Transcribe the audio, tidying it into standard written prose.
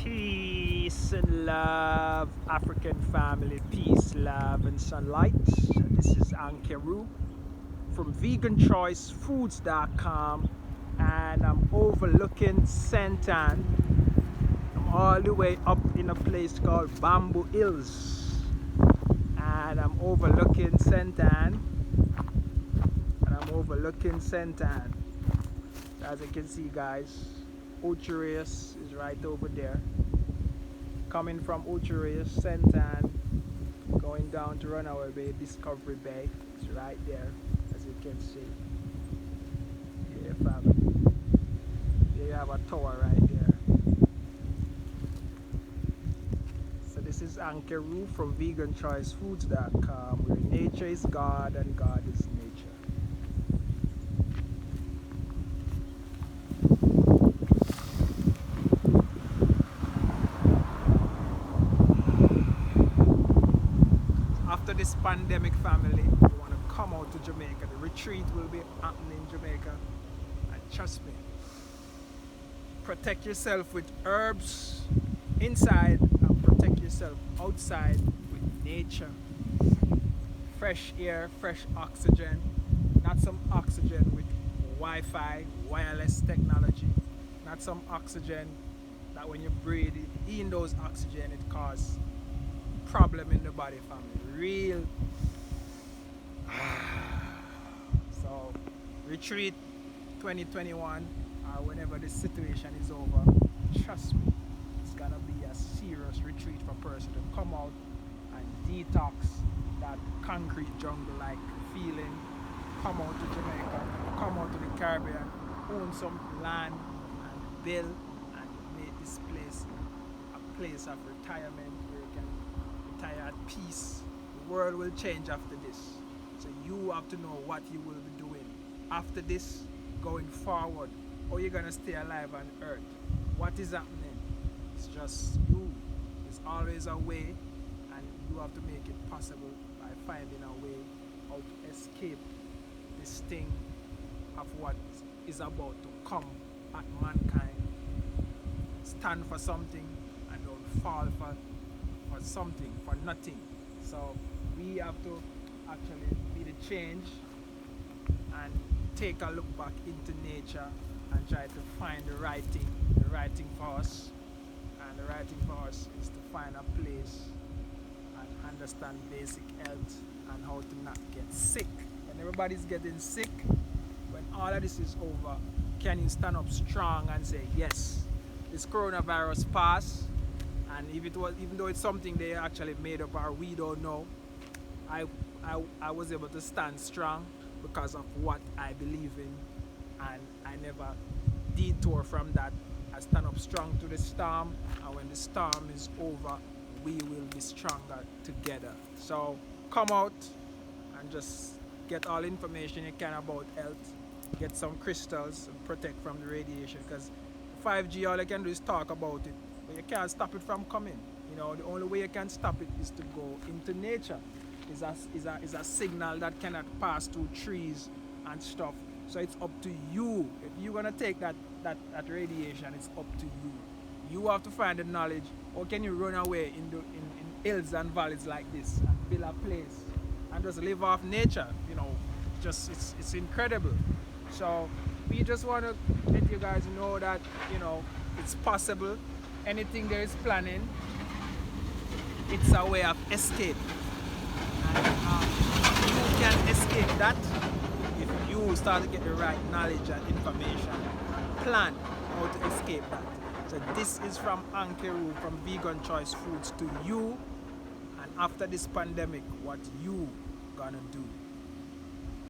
Peace and love, African family, peace, love, and sunlight. This is Ankeru from veganchoicefoods.com, and I'm overlooking Santan. I'm all the way up in a place called Bamboo Hills, and I'm overlooking Santan. As you can see, guys, Ucherius is right over there. Coming from Ucherius, Santan, going down to Runaway Bay, Discovery Bay. It's right there, as you can see. Yeah, family. There you have a tower right there. So this is Ankeru from veganchoicefoods.com, where nature is God and God is nature. After this pandemic, family, you want to come out to Jamaica. The retreat will be happening in Jamaica, and trust me, protect yourself with herbs inside and protect yourself outside with nature. Fresh air, fresh oxygen, not some oxygen with Wi-Fi, wireless technology, not some oxygen that when you breathe in those oxygen it causes problem in the body, family. Real. So retreat 2021, or whenever this situation is over, trust me, it's gonna be a serious retreat for a person to come out and detox that concrete jungle like feeling, come out to Jamaica, come out to the Caribbean, own some land and build and make this place a place of retirement where you can retire at peace. The world will change after this, so you have to know what you will be doing after this, going forward. How you're gonna stay alive on earth? What is happening? It's just you. There's always a way, and you have to make it possible by finding a way how to escape this thing of what is about to come at mankind. Stand for something and don't fall for something, for nothing. So we have to actually be the change and take a look back into nature and try to find the right thing for us. And the right thing for us is to find a place and understand basic health and how to not get sick. When everybody's getting sick, when all of this is over, can you stand up strong and say, yes, this coronavirus passed, and even though it's something they actually made up or we don't know, I was able to stand strong because of what I believe in, and I never detour from that. I stand up strong to the storm, and when the storm is over, we will be stronger together. So come out and just get all information you can about health, get some crystals and protect from the radiation, because 5G, all you can do is talk about it, but you can't stop it from coming. You know, the only way you can stop it is to go into nature. Is a signal that cannot pass through trees and stuff. So it's up to you. If you're gonna take that radiation, it's up to you. You have to find the knowledge. How can you run away in hills and valleys like this and build a place and just live off nature? You know, just it's incredible. So we just want to let you guys know that, you know, it's possible. Anything there is planning, it's a way of escape. You can escape that if you start to get the right knowledge and information and plan how to escape that. So this is from Ankeru, from Vegan Choice Foods, to you. And after this pandemic, what you gonna do?